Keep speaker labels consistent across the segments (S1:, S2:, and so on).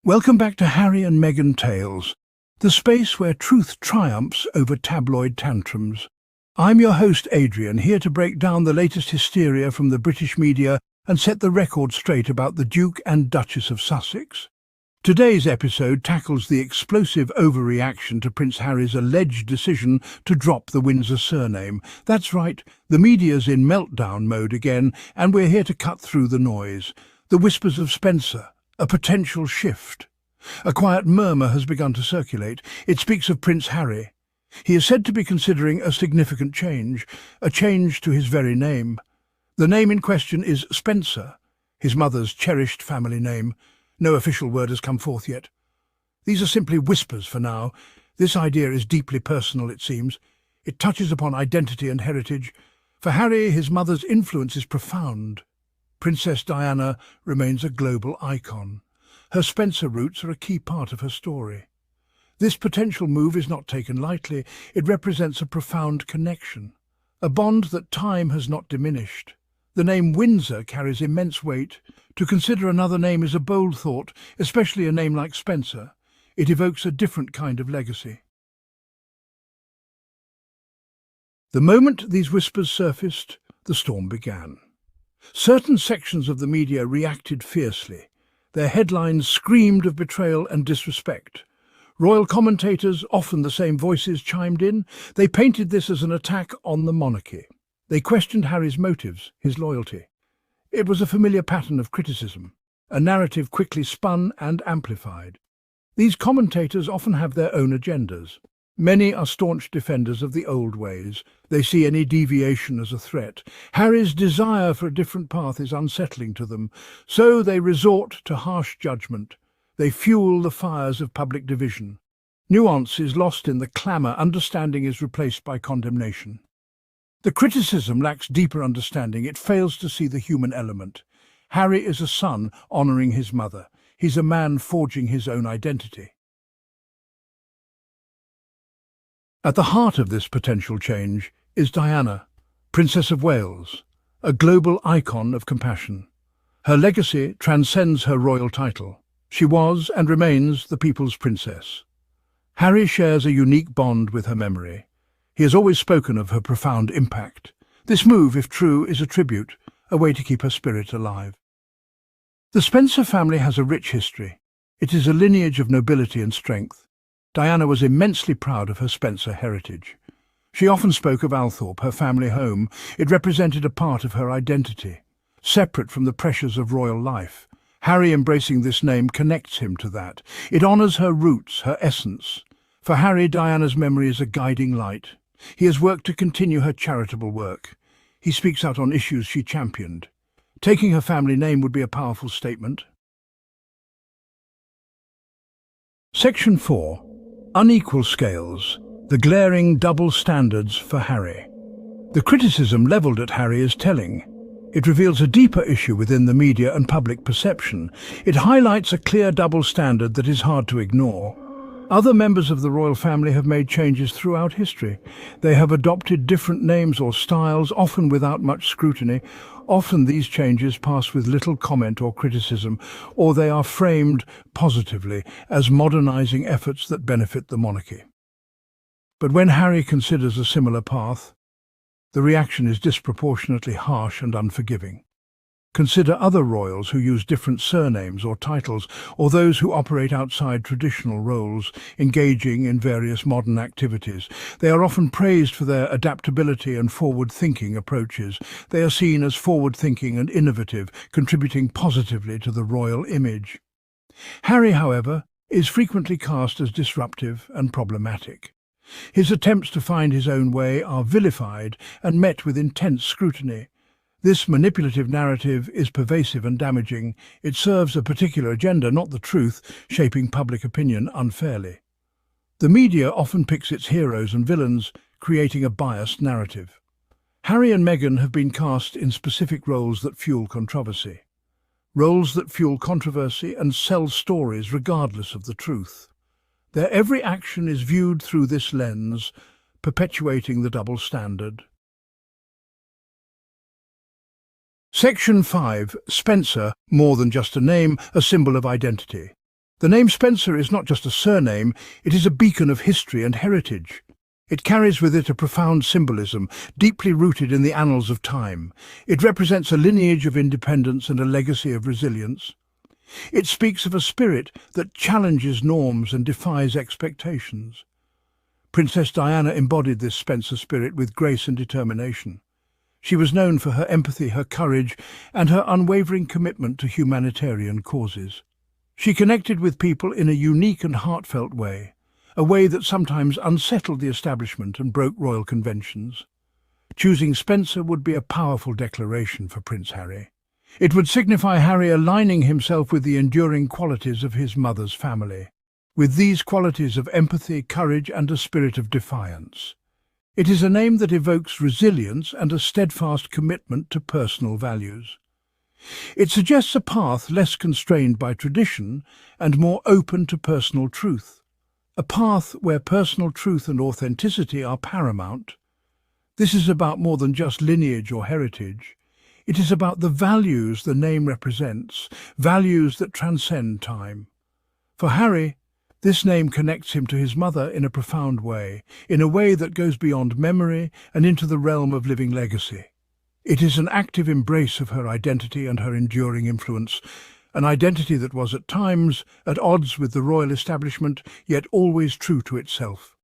S1: Welcome back to Harry and Meghan Tales, the space where truth triumphs over tabloid tantrums. I'm your host Adrian, here to break down the latest hysteria from the British media and set the record straight about the Duke and Duchess of Sussex. Today's episode tackles the explosive overreaction to Prince Harry's alleged decision to drop the Windsor surname. That's right, the media's in meltdown mode again, and we're here to cut through the noise. The whispers of Spencer. A potential shift. A quiet murmur has begun to circulate. It speaks of Prince Harry. He is said to be considering a significant change, a change to his very name. The name in question is Spencer, his mother's cherished family name. No official word has come forth yet. These are simply whispers for now. This idea is deeply personal, it seems. It touches upon identity and heritage. For Harry, his mother's influence is profound. Princess Diana remains a global icon. Her Spencer roots are a key part of her story. This potential move is not taken lightly. It represents a profound connection, a bond that time has not diminished. The name Windsor carries immense weight. To consider another name is a bold thought, especially a name like Spencer. It evokes a different kind of legacy. The moment these whispers surfaced, the storm began. Certain sections of the media reacted fiercely. Their headlines screamed of betrayal and disrespect. Royal commentators, often the same voices, chimed in. They painted this as an attack on the monarchy. They questioned Harry's motives, his loyalty. It was a familiar pattern of criticism, a narrative quickly spun and amplified. These commentators often have their own agendas. Many are staunch defenders of the old ways. They see any deviation as a threat. Harry's desire for a different path is unsettling to them, so they resort to harsh judgment. They fuel the fires of public division. Nuance is lost in the clamour. Understanding is replaced by condemnation. The criticism lacks deeper understanding. It fails to see the human element. Harry is a son honouring his mother. He's a man forging his own identity. At the heart of this potential change is Diana, Princess of Wales, a global icon of compassion. Her legacy transcends her royal title. She was and remains the people's princess. Harry shares a unique bond with her memory. He has always spoken of her profound impact. This move, if true, is a tribute, a way to keep her spirit alive. The Spencer family has a rich history. It is a lineage of nobility and strength. Diana was immensely proud of her Spencer heritage. She often spoke of Althorp, her family home. It represented a part of her identity, separate from the pressures of royal life. Harry embracing this name connects him to that. It honours her roots, her essence. For Harry, Diana's memory is a guiding light. He has worked to continue her charitable work. He speaks out on issues she championed. Taking her family name would be a powerful statement. Section 4. Unequal scales, the glaring double standards for Harry. The criticism levelled at Harry is telling. It reveals a deeper issue within the media and public perception. It highlights a clear double standard that is hard to ignore. Other members of the royal family have made changes throughout history. They have adopted different names or styles, often without much scrutiny. Often these changes pass with little comment or criticism, or they are framed positively as modernising efforts that benefit the monarchy. But when Harry considers a similar path, the reaction is disproportionately harsh and unforgiving. Consider other royals who use different surnames or titles, or those who operate outside traditional roles, engaging in various modern activities. They are often praised for their adaptability and forward-thinking approaches. They are seen as forward-thinking and innovative, contributing positively to the royal image. Harry, however, is frequently cast as disruptive and problematic. His attempts to find his own way are vilified and met with intense scrutiny. This manipulative narrative is pervasive and damaging. It serves a particular agenda, not the truth, shaping public opinion unfairly. The media often picks its heroes and villains, creating a biased narrative. Harry and Meghan have been cast in specific roles that fuel controversy. Roles that fuel controversy and sell stories regardless of the truth. Their every action is viewed through this lens, perpetuating the double standard. Section 5. Spencer, more than just a name, a symbol of identity. The name Spencer is not just a surname, it is a beacon of history and heritage. It carries with it a profound symbolism, deeply rooted in the annals of time. It represents a lineage of independence and a legacy of resilience. It speaks of a spirit that challenges norms and defies expectations. Princess Diana embodied this Spencer spirit with grace and determination. She was known for her empathy, her courage, and her unwavering commitment to humanitarian causes. She connected with people in a unique and heartfelt way, a way that sometimes unsettled the establishment and broke royal conventions. Choosing Spencer would be a powerful declaration for Prince Harry. It would signify Harry aligning himself with the enduring qualities of his mother's family, with these qualities of empathy, courage, and a spirit of defiance. It is a name that evokes resilience and a steadfast commitment to personal values. It suggests a path less constrained by tradition and more open to personal truth, a path where personal truth and authenticity are paramount. This is about more than just lineage or heritage. It is about the values the name represents, values that transcend time. For Harry, this name connects him to his mother in a profound way, in a way that goes beyond memory and into the realm of living legacy. It is an active embrace of her identity and her enduring influence, an identity that was at times at odds with the royal establishment, yet always true to itself.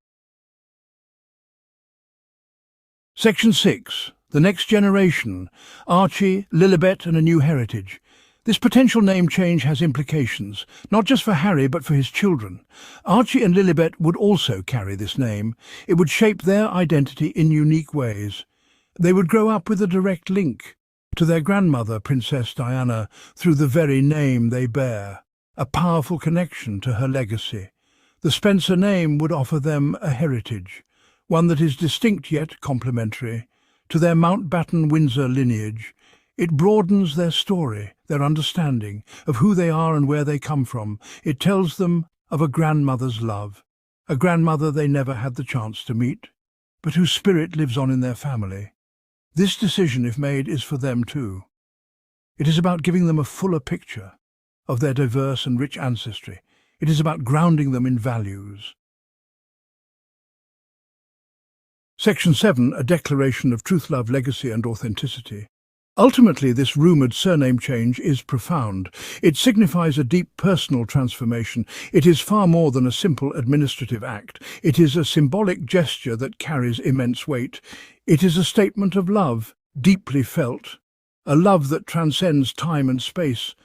S1: Section 6. The Next Generation. Archie, Lilibet and a New Heritage. This potential name change has implications, not just for Harry but for his children. Archie and Lilibet would also carry this name. It would shape their identity in unique ways. They would grow up with a direct link to their grandmother, Princess Diana, through the very name they bear, a powerful connection to her legacy. The Spencer name would offer them a heritage, one that is distinct yet complementary. To their Mountbatten-Windsor lineage, it broadens their story, their understanding of who they are and where they come from. It tells them of a grandmother's love, a grandmother they never had the chance to meet, but whose spirit lives on in their family. This decision, if made, is for them too. It is about giving them a fuller picture of their diverse and rich ancestry. It is about grounding them in values. Section 7. A declaration of truth, love, legacy and authenticity. Ultimately, this rumoured surname change is profound. It signifies a deep personal transformation. It is far more than a simple administrative act. It is a symbolic gesture that carries immense weight. It is a statement of love, deeply felt, a love that transcends time and space,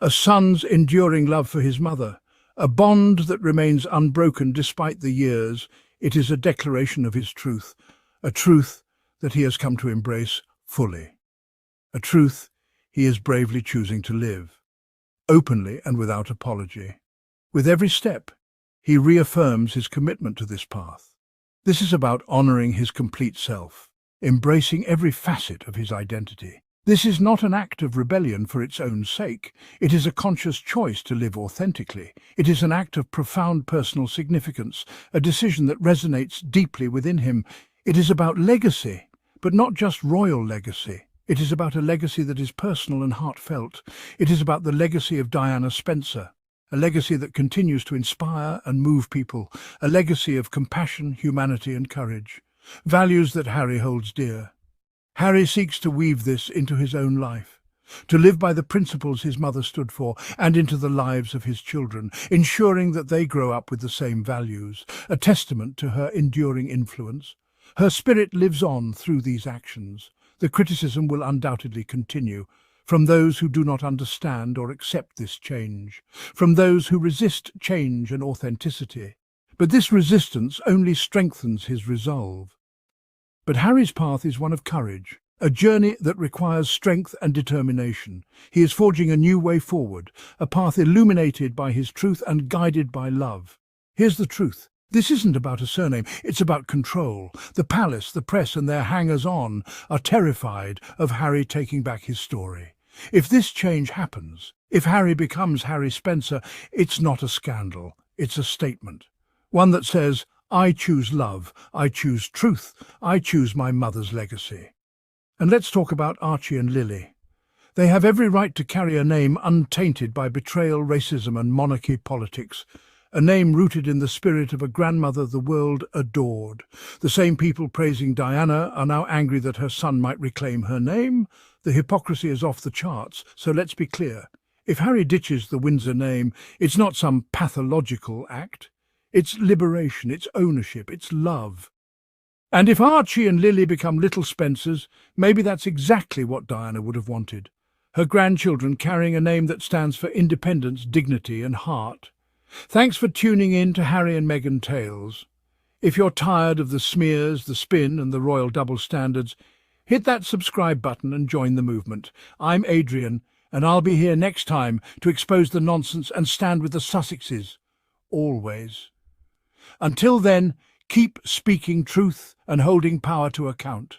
S1: a son's enduring love for his mother, a bond that remains unbroken despite the years. It is a declaration of his truth, a truth that he has come to embrace fully, a truth he is bravely choosing to live, openly and without apology. With every step, he reaffirms his commitment to this path. This is about honouring his complete self, embracing every facet of his identity. This is not an act of rebellion for its own sake. It is a conscious choice to live authentically. It is an act of profound personal significance, a decision that resonates deeply within him. It is about legacy, but not just royal legacy. It is about a legacy that is personal and heartfelt. It is about the legacy of Diana Spencer, a legacy that continues to inspire and move people, a legacy of compassion, humanity and courage, values that Harry holds dear. Harry seeks to weave this into his own life, to live by the principles his mother stood for and into the lives of his children, ensuring that they grow up with the same values, a testament to her enduring influence. Her spirit lives on through these actions. The criticism will undoubtedly continue, from those who do not understand or accept this change, from those who resist change and authenticity. But this resistance only strengthens his resolve. But Harry's path is one of courage, a journey that requires strength and determination. He is forging a new way forward, a path illuminated by his truth and guided by love. Here's the truth. This isn't about a surname, it's about control. The palace, the press and their hangers-on are terrified of Harry taking back his story. If this change happens, if Harry becomes Harry Spencer, it's not a scandal, it's a statement. One that says, I choose love, I choose truth, I choose my mother's legacy. And let's talk about Archie and Lily. They have every right to carry a name untainted by betrayal, racism and monarchy politics. A name rooted in the spirit of a grandmother the world adored. The same people praising Diana are now angry that her son might reclaim her name. The hypocrisy is off the charts, so let's be clear. If Harry ditches the Windsor name, it's not some pathological act. It's liberation, it's ownership, it's love. And if Archie and Lily become little Spencers, maybe that's exactly what Diana would have wanted. Her grandchildren carrying a name that stands for independence, dignity and heart. Thanks for tuning in to Harry and Meghan Tales. If you're tired of the smears, the spin and the royal double standards, hit that subscribe button and join the movement. I'm Adrian, and I'll be here next time to expose the nonsense and stand with the Sussexes. Always. Until then, keep speaking truth and holding power to account.